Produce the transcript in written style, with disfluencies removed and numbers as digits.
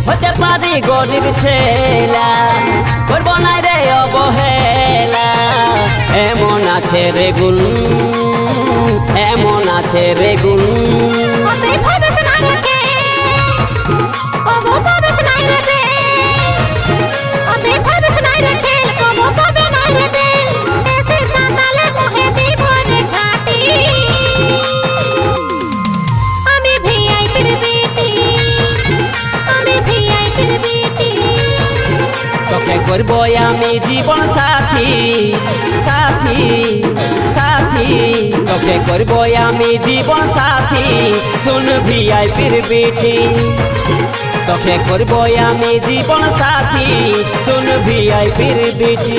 হতে পারি গরিব ছেলা করব না রে অবহেলা এমন আছে রে গুণ এমন আছে রে গুণ তোকে করব আমি জীবন সাথী সাথী সাথী তোকে করব আমি জীবন সাথী শুন ভিআইপির বেটি তোকে করব আমি জীবন সাথী শুন ভিআইপির বেটি